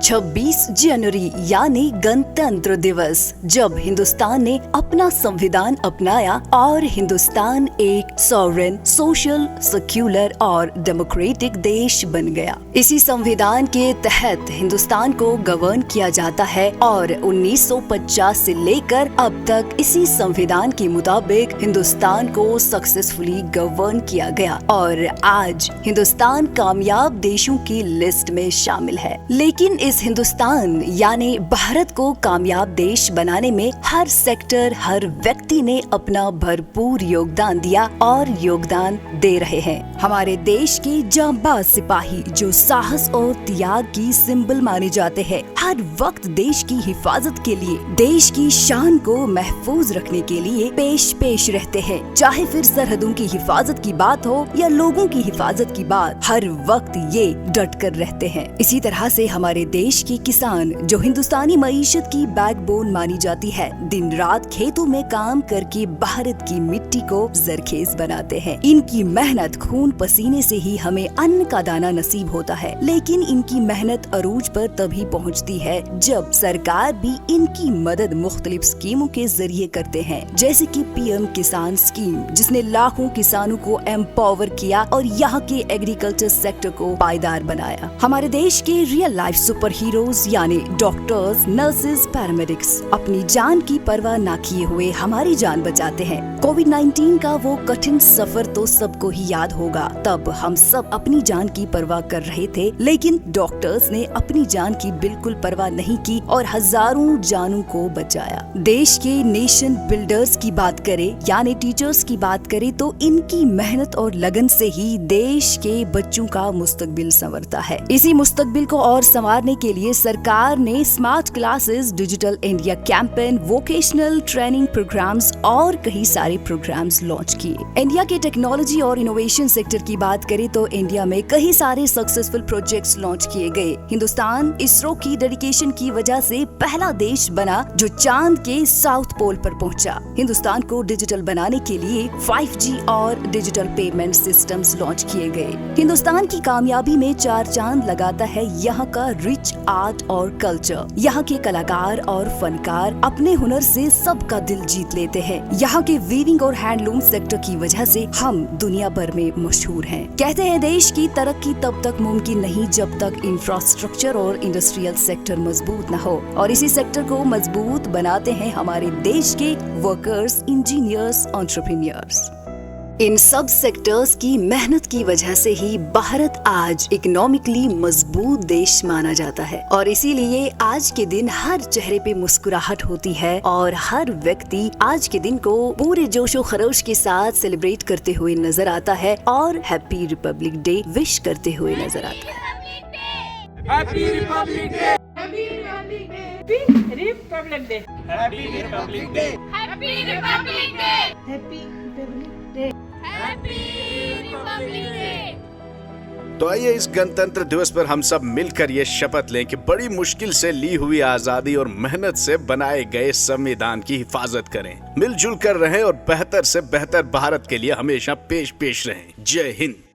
26 जनवरी यानी गणतंत्र दिवस, जब हिंदुस्तान ने अपना संविधान अपनाया और हिंदुस्तान एक सॉवरेन, सोशल, सेक्युलर और डेमोक्रेटिक देश बन गया। इसी संविधान के तहत हिंदुस्तान को गवर्न किया जाता है और 1950 से लेकर अब तक इसी संविधान के मुताबिक हिंदुस्तान को सक्सेसफुली गवर्न किया गया और आज हिंदुस्तान कामयाब देशों की लिस्ट में शामिल है। लेकिन इस हिंदुस्तान यानी भारत को कामयाब देश बनाने में हर सेक्टर, हर व्यक्ति ने अपना भरपूर योगदान दिया और योगदान दे रहे हैं। हमारे देश के जांबाज सिपाही जो साहस और त्याग की सिंबल माने जाते हैं, हर वक्त देश की हिफाजत के लिए, देश की शान को महफूज रखने के लिए पेश रहते हैं। चाहे फिर सरहदों की हिफाजत की बात हो या लोगों की हिफाजत की बात, हर वक्त ये डट कर रहते हैं। इसी तरह से हमारे देश के किसान जो हिंदुस्तानी मईशत की बैकबोन मानी जाती है, दिन रात खेतों में काम करके भारत की मिट्टी को जरखेज बनाते हैं। इनकी मेहनत, खून पसीने से ही हमें अन्न का दाना नसीब होता है। लेकिन इनकी मेहनत अरूज पर तभी पहुंचती है जब सरकार भी इनकी मदद मुख्तलिफ स्कीमों के जरिए करते हैं, जैसे कि पीएम किसान स्कीम, जिसने लाखों किसानों को एम्पावर किया और यहाँ के एग्रीकल्चर सेक्टर को पायदार बनाया। हमारे देश के रियल लाइफ सुपर हीरोज यानी डॉक्टर्स, नर्सेज, पैरामेडिक्स अपनी जान की परवाह न किए हुए हमारी जान बचाते हैं। कोविड-19 का वो कठिन सफर तो सबको ही याद होगा। तब हम सब अपनी जान की परवाह कर रहे थे, लेकिन डॉक्टर्स ने अपनी जान की बिल्कुल परवाह नहीं की और हजारों जानों को बचाया। देश के नेशन बिल्डर्स की बात करें यानी टीचर्स की बात करें तो इनकी मेहनत और लगन से ही देश के बच्चों का मुस्तकबिल संवरता है। इसी मुस्तकबिल को और संवारने के लिए सरकार ने smart classes, digital India campaign, vocational training programmes और कई सारे प्रोग्राम्स लॉन्च किए। इंडिया के टेक्नोलॉजी और इनोवेशन सेक्टर की बात करें तो इंडिया में कई सारे सक्सेसफुल प्रोजेक्ट्स लॉन्च किए गए। हिंदुस्तान इसरो की डेडिकेशन की वजह से पहला देश बना जो चांद के साउथ पोल पर पहुंचा। हिंदुस्तान को डिजिटल बनाने के लिए 5G और डिजिटल पेमेंट सिस्टम्स लॉन्च किए गए। हिंदुस्तान की कामयाबी में चार चांद लगाता है यहाँ का रिच आर्ट और कल्चर। यहाँ के कलाकार और फनकार अपने हुनर से सबका दिल जीत लेते हैं। यहाँ के वीविंग और हैंडलूम सेक्टर की वजह से हम दुनिया भर में मशहूर हैं। कहते हैं देश की तरक्की तब तक मुमकिन नहीं जब तक इंफ्रास्ट्रक्चर और इंडस्ट्रियल सेक्टर मजबूत न हो, और इसी सेक्टर को मजबूत बनाते हैं हमारे देश के वर्कर्स, इंजीनियर्स, एंटरप्रेन्योर्स। इन सब सेक्टर्स की मेहनत की वजह से ही भारत आज इकोनॉमिकली मजबूत देश माना जाता है और इसीलिए आज के दिन हर चेहरे पे मुस्कुराहट होती है और हर व्यक्ति आज के दिन को पूरे जोशो खरोश के साथ सेलिब्रेट करते हुए नजर आता है और हैप्पी रिपब्लिक डे विश करते हुए नजर आता है। Happy Republic day, happy Republic day, happy Republic day, happy Republic day, happy Republic day, happy Republic day, happy Republic day. तो आइए इस गणतंत्र दिवस पर हम सब मिलकर ये शपथ लें कि बड़ी मुश्किल से ली हुई आजादी और मेहनत से बनाए गए संविधान की हिफाजत करें, मिलजुल कर रहें और बेहतर से बेहतर भारत के लिए हमेशा पेश रहें। जय हिंद।